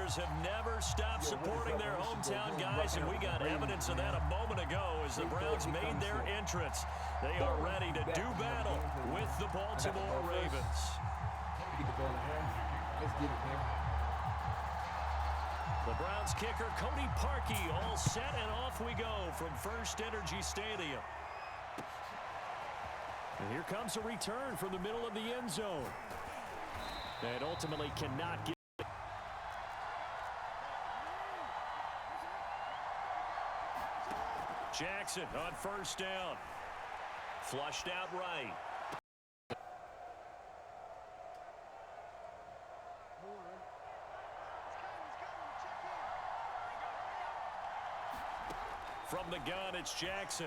Steelers have never stopped supporting their hometown guys, and we got evidence of that a moment ago as the Browns made their entrance. They are ready to do battle with the Baltimore Ravens. The Browns kicker, Cody Parkey, all set, and off we go from First Energy Stadium. And here comes a return from the middle of the end zone. And ultimately cannot get it. Jackson on first down. Flushed out right. From the gun, it's Jackson.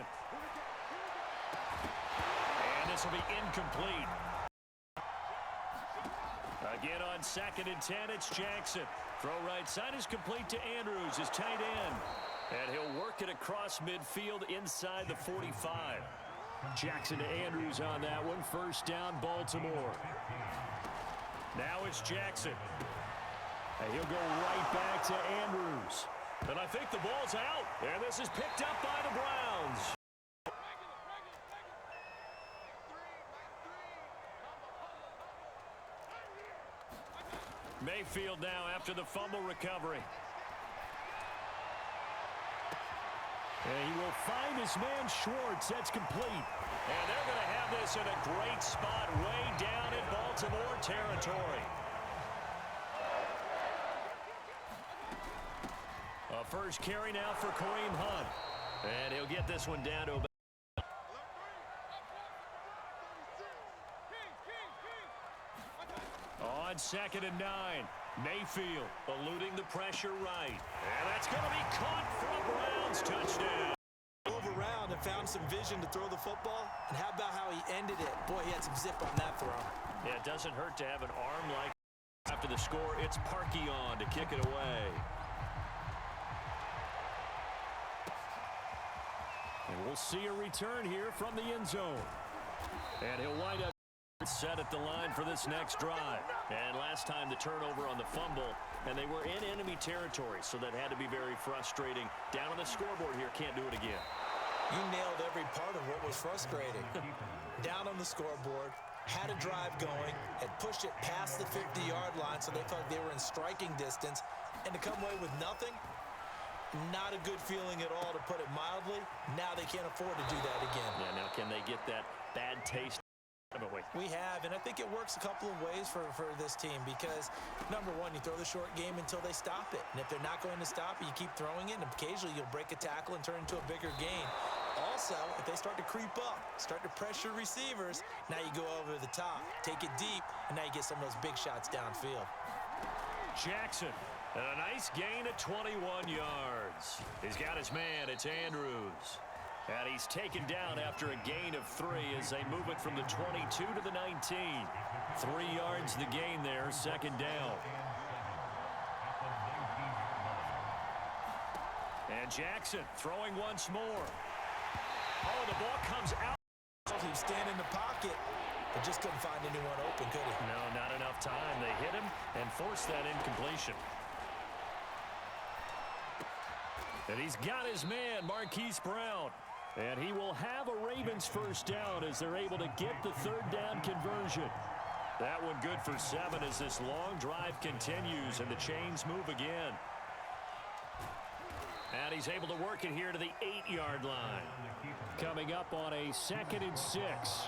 And this will be incomplete. Again on 2nd and 10, it's Jackson. Throw right side is complete to Andrews, his tight end. And he'll work it across midfield inside the 45. Jackson to Andrews on that one. First down, Baltimore. Now it's Jackson. And he'll go right back to Andrews. And I think the ball's out. And this is picked up by the Browns. Mayfield now after the fumble recovery. And he will find his man Schwartz. That's complete. And they're going to have this in a great spot way down in Baltimore territory. A first carry now for Kareem Hunt. And he'll get this one down to about. On 2nd and 9, Mayfield eluding the pressure right. And that's going to be caught for a Browns touchdown. Move around and found some vision to throw the football. And how about how he ended it? Boy, he had some zip on that throw. Yeah, it doesn't hurt to have an arm like that. After the score, it's Parkey on to kick it away. And we'll see a return here from the end zone. And he'll wind up set at the line for this next drive. And last time the turnover on the fumble, and they were in enemy territory, so that had to be very frustrating. Down on the scoreboard here, can't do it again. You nailed every part of what was frustrating. Down on the scoreboard, had a drive going, had pushed it past the 50-yard line, so they thought they were in striking distance, and to come away with nothing, not a good feeling at all, to put it mildly. Now they can't afford to do that again. Yeah, now can they get that bad taste? We have, and I think it works a couple of ways for this team because, number one, you throw the short game until they stop it. And if they're not going to stop it, you keep throwing it, and occasionally you'll break a tackle and turn into a bigger gain. Also, if they start to creep up, start to pressure receivers, now you go over the top, take it deep, and now you get some of those big shots downfield. Jackson, and a nice gain at 21 yards. He's got his man, it's Andrews. And he's taken down after a gain of 3 as they move it from the 22 to the 19. 3 yards the gain there, 2nd down. And Jackson throwing once more. Oh, the ball comes out. He was standing in the pocket, but just couldn't find anyone open, could he? No, not enough time. They hit him and forced that incompletion. And he's got his man, Marquise Brown. And he will have a Ravens first down as they're able to get the 3rd down conversion. That one good for 7 as this long drive continues and the chains move again. And he's able to work it here to the 8-yard line. Coming up on a 2nd and 6.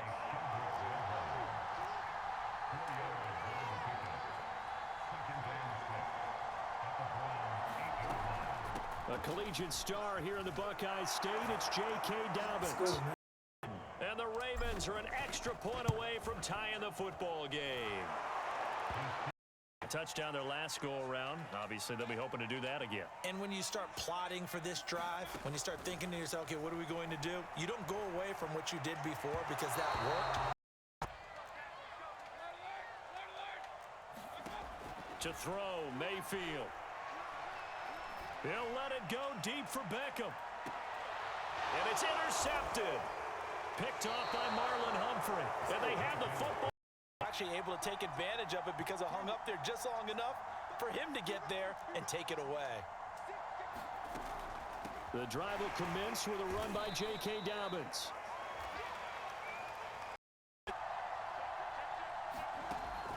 A collegiate star here in the Buckeye State, it's J.K. Dobbins. And the Ravens are an extra point away from tying the football game. A touchdown their last go-around. Obviously, they'll be hoping to do that again. And when you start plotting for this drive, when you start thinking to yourself, okay, what are we going to do? You don't go away from what you did before because that worked. To throw, Mayfield. He'll let it go deep for Beckham. And it's intercepted. Picked off by Marlon Humphrey. And they have the football. Actually able to take advantage of it because it hung up there just long enough for him to get there and take it away. The drive will commence with a run by J.K. Dobbins.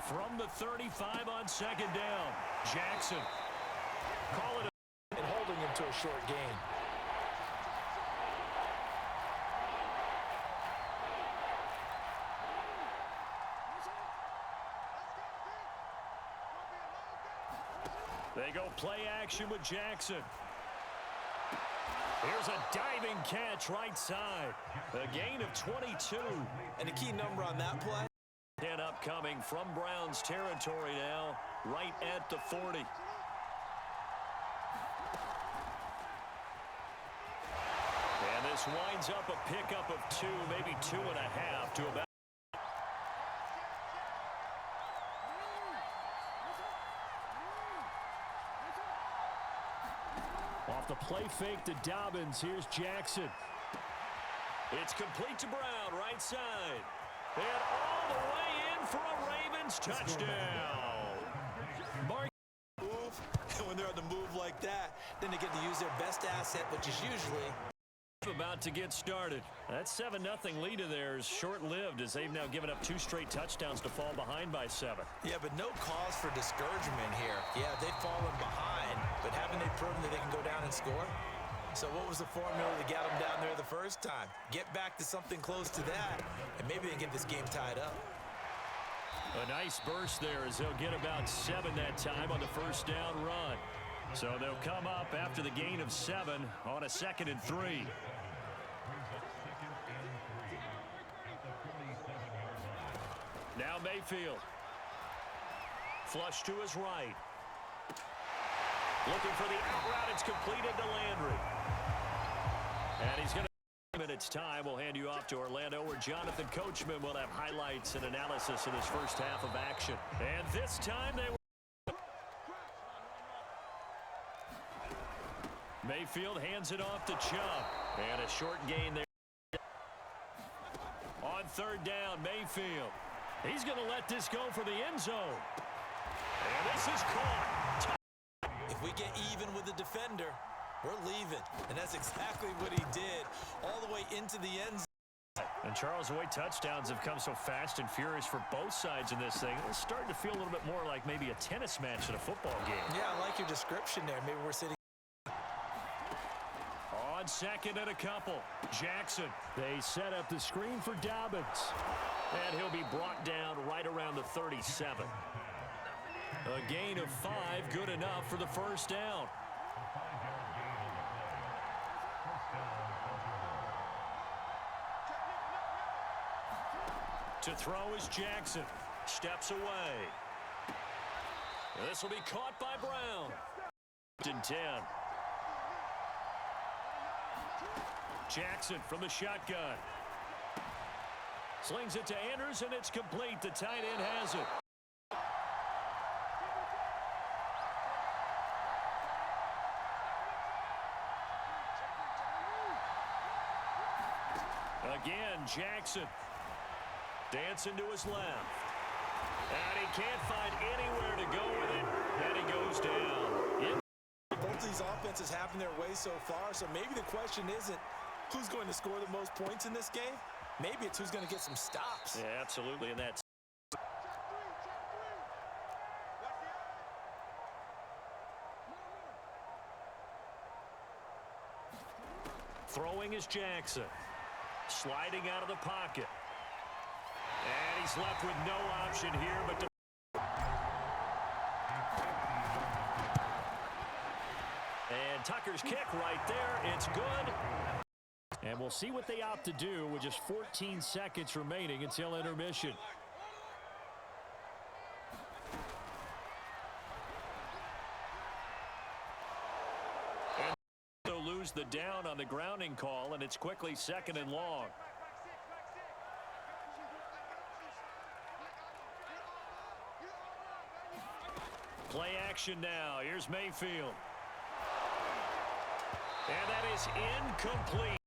From the 35 on second down, Jackson. Call it and holding him to a short gain. They go play action with Jackson. Here's a diving catch right side. A gain of 22. And a key number on that play. And upcoming from Browns territory now, right at the 40. And this winds up a pickup of 2, maybe 2.5 to about. Off the play fake to Dobbins. Here's Jackson. It's complete to Brown, right side. And all the way in for a Ravens touchdown. Mark move, and when they're on the move like that, then they get to use their best asset, which is usually about to get started. That 7-0 lead of theirs short-lived as they've now given up 2 straight touchdowns to fall behind by 7. Yeah, but no cause for discouragement here. Yeah, they've fallen behind, but haven't they proven that they can go down and score? So what was the formula that got them down there the first time? Get back to something close to that, and maybe they can get this game tied up. A nice burst there as they'll get about 7 that time on the first down run. So they'll come up after the gain of 7 on a 2nd and 3. Now Mayfield. Flush to his right. Looking for the out route. It's completed to Landry. And he's going to minutes time. We'll hand you off to Orlando, where Jonathan Coachman will have highlights and analysis of this first half of action. And this time they were. Mayfield hands it off to Chubb. And a short gain there. On 3rd down, Mayfield. He's going to let this go for the end zone. And this is caught. If we get even with the defender, we're leaving. And that's exactly what he did all the way into the end zone. And Charles, the way touchdowns have come so fast and furious for both sides in this thing, it's starting to feel a little bit more like maybe a tennis match in a football game. Yeah, I like your description there. Maybe we're sitting. On 2nd and a couple, Jackson. They set up the screen for Dobbins. And he'll be brought down right around the 37. A gain of 5, good enough for the first down. To throw is Jackson. Steps away. This will be caught by Brown. 10. Jackson from the shotgun. Slings it to Andrews, and it's complete. The tight end has it. Again, Jackson. Dancing to his left. And he can't find anywhere to go with it. And he goes down. Both of these offenses happen their way so far, so maybe the question isn't who's going to score the most points in this game. Maybe it's who's going to get some stops. Yeah, absolutely, and that's throwing is Jackson. Sliding out of the pocket. And he's left with no option here but to. And Tucker's kick right there. It's good. And we'll see what they opt to do with just 14 seconds remaining until intermission. And they'll lose the down on the grounding call, and it's quickly 2nd and long. Play action now. Here's Mayfield. And that is incomplete.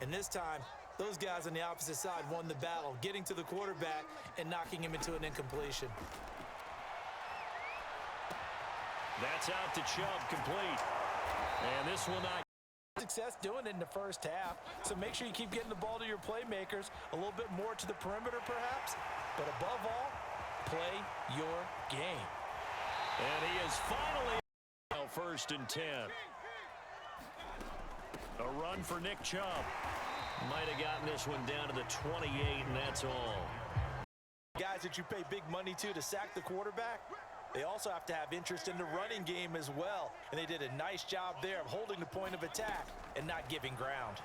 And this time, those guys on the opposite side won the battle, getting to the quarterback and knocking him into an incompletion. That's out to Chubb, complete. And this will not. Success doing it in the first half, so make sure you keep getting the ball to your playmakers, a little bit more to the perimeter perhaps, but above all, play your game. And he is finally 1st and 10. A run for Nick Chubb. Might have gotten this one down to the 28, and that's all. Guys that you pay big money to sack the quarterback, they also have to have interest in the running game as well. And they did a nice job there of holding the point of attack and not giving ground.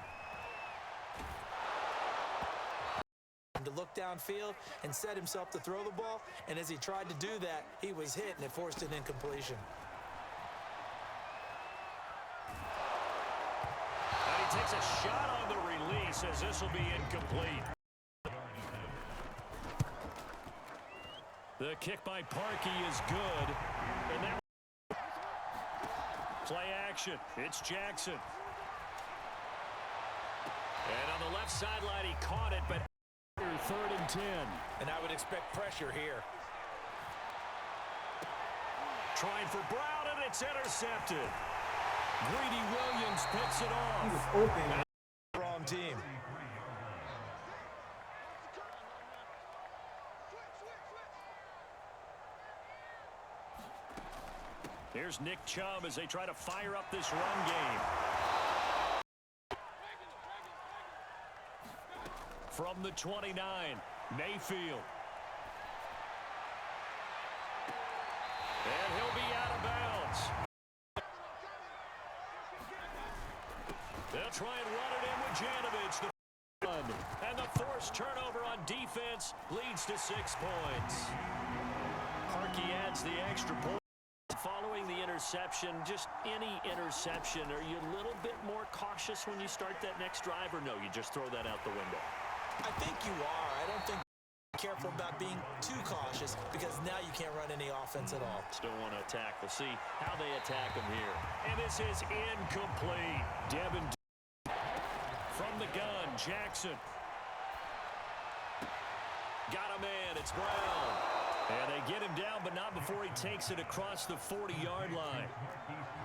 To look downfield and set himself to throw the ball. And as he tried to do that, he was hit and it forced an incompletion. And he takes a shot on the release as this will be incomplete. The kick by Parkey is good. And that play action. It's Jackson. And on the left sideline, he caught it, but 3rd and 10. And I would expect pressure here. Trying for Brown, and it's intercepted. Greedy Williams picks it off. He was open. Wrong team. Here's Nick Chubb as they try to fire up this run game. From the 29, Mayfield. And he'll be out of bounds. They'll try and run it in with Janovich. And the forced turnover on defense leads to 6 points. Parkey adds the extra point. Following the interception, just any interception, are you a little bit more cautious when you start that next drive, or no, you just throw that out the window? I think you are. I don't think you're careful about being too cautious because now you can't run any offense at all. Still want to attack. We'll see how they attack him here. And this is incomplete. Devin from the gun, Jackson. Got a man, it's Brown. And they get him down, but not before he takes it across the 40-yard line.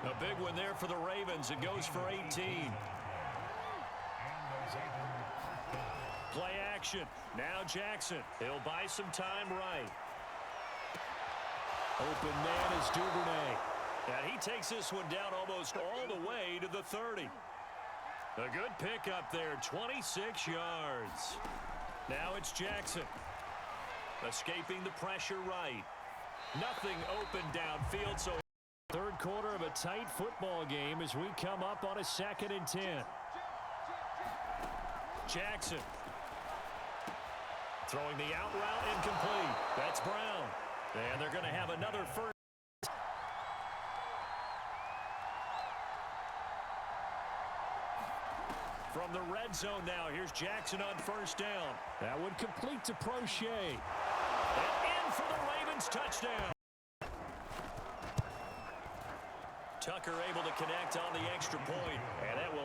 A big one there for the Ravens. It goes for 18. Play action. Now Jackson. He'll buy some time right. Open man is Duvernay. And he takes this one down almost all the way to the 30. A good pickup there, 26 yards. Now it's Jackson. Escaping the pressure right. Nothing open downfield, so 3rd quarter of a tight football game as we come up on a 2nd and 10. Jackson. Throwing the out route incomplete. That's Brown. And they're going to have another first. From the red zone now, here's Jackson on 1st down. That one complete to Prochet. And in for the Ravens touchdown. Tucker able to connect on the extra point. And that will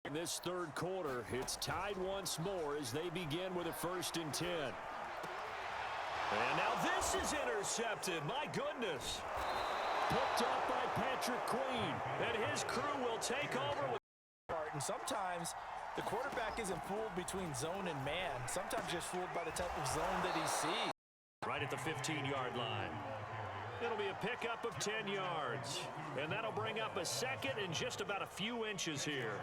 in this 3rd quarter. It's tied once more as they begin with a 1st and 10. And now this is intercepted. My goodness. Picked up by Patrick Queen. And his crew will take over with. And sometimes the quarterback isn't fooled between zone and man. Sometimes just fooled by the type of zone that he sees. Right at the 15-yard line. It'll be a pickup of 10 yards. And that'll bring up a 2nd and just about a few inches here.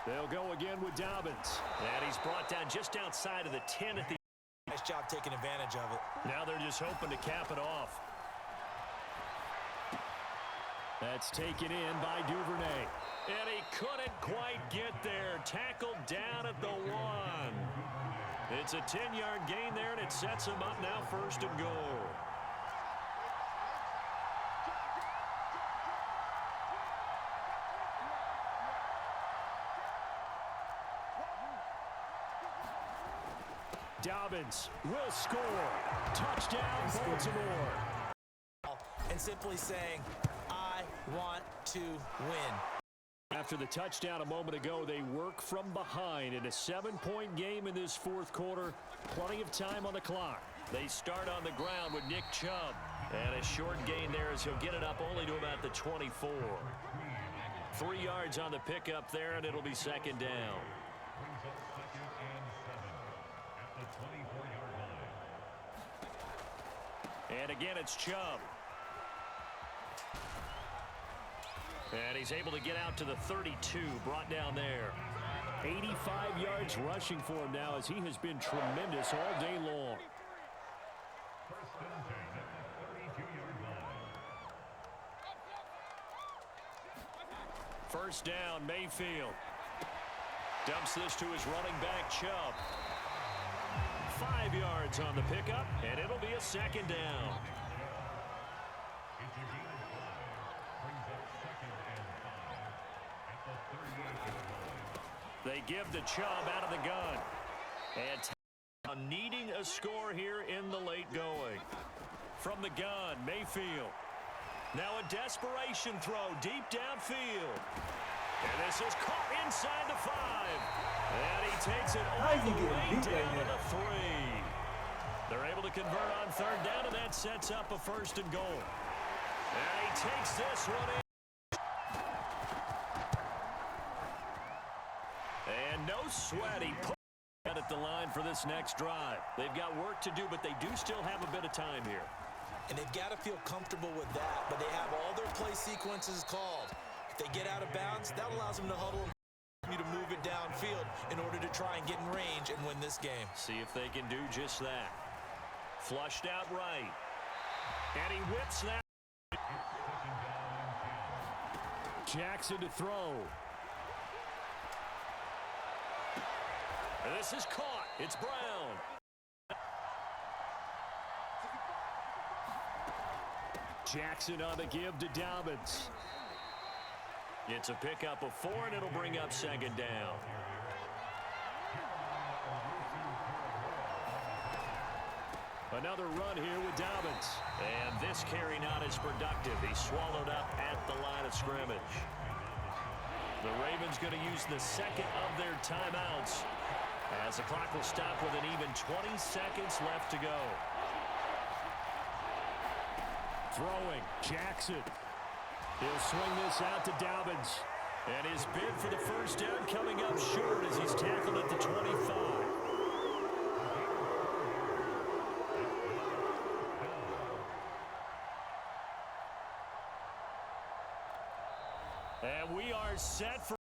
They'll go again with Dobbins. And he's brought down just outside of the 10 at the. Nice job taking advantage of it. Now they're just hoping to cap it off. That's taken in by Duvernay. And he couldn't quite get there. Tackled down at the 1. It's a 10-yard gain there, and it sets him up now 1st and goal. Dobbins will score. Touchdown, Baltimore. And simply saying, I want to win. After the touchdown a moment ago, they work from behind in a 7-point game in this fourth quarter. Plenty of time on the clock. They start on the ground with Nick Chubb. And a short gain there as he'll get it up only to about the 24. 3 yards on the pickup there, and it'll be second down. And again, it's Chubb. And he's able to get out to the 32, brought down there. 85 yards rushing for him now as he has been tremendous all day long. First down, Mayfield. Dumps this to his running back, Chubb. 5 yards on the pickup, and it'll be a second down. They give to Chubb out of the gun. And needing a score here in the late going. From the gun, Mayfield. Now a desperation throw deep downfield. And this is caught inside the 5. And he takes it all the way down to the 3. They're able to convert on third down, and that sets up a first and goal. And he takes this one in. And no sweat. He put it at the line for this next drive. They've got work to do, but they do still have a bit of time here. And they've got to feel comfortable with that, but they have all their play sequences called. If they get out of bounds, that allows them to huddle and to move it downfield in order to try and get in range and win this game. See if they can do just that. Flushed out right. And he whips that. Jackson to throw. And this is caught. It's Brown. Jackson on the give to Dobbins. It's a pickup of 4, and it'll bring up second down. Another run here with Dobbins. And this carry not as productive. He's swallowed up at the line of scrimmage. The Ravens going to use the second of their timeouts as the clock will stop with an even 20 seconds left to go. Throwing, Jackson. He'll swing this out to Dobbins. And his bid for the first down coming up short as he's tackled at the 25. And we are set for...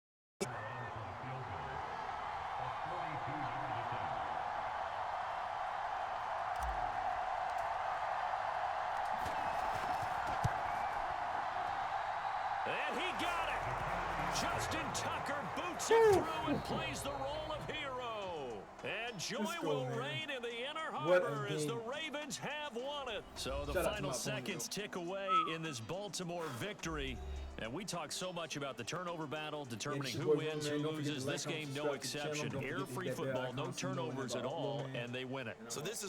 And he got it. Justin Tucker boots it through and plays the role of hero. And joy will reign in the inner harbor as the Ravens have won it. So the final seconds tick away in this Baltimore victory. And we talk so much about the turnover battle, determining who wins, who loses. This game, no exception. Air-free football, no turnovers at all, and they win it. So this is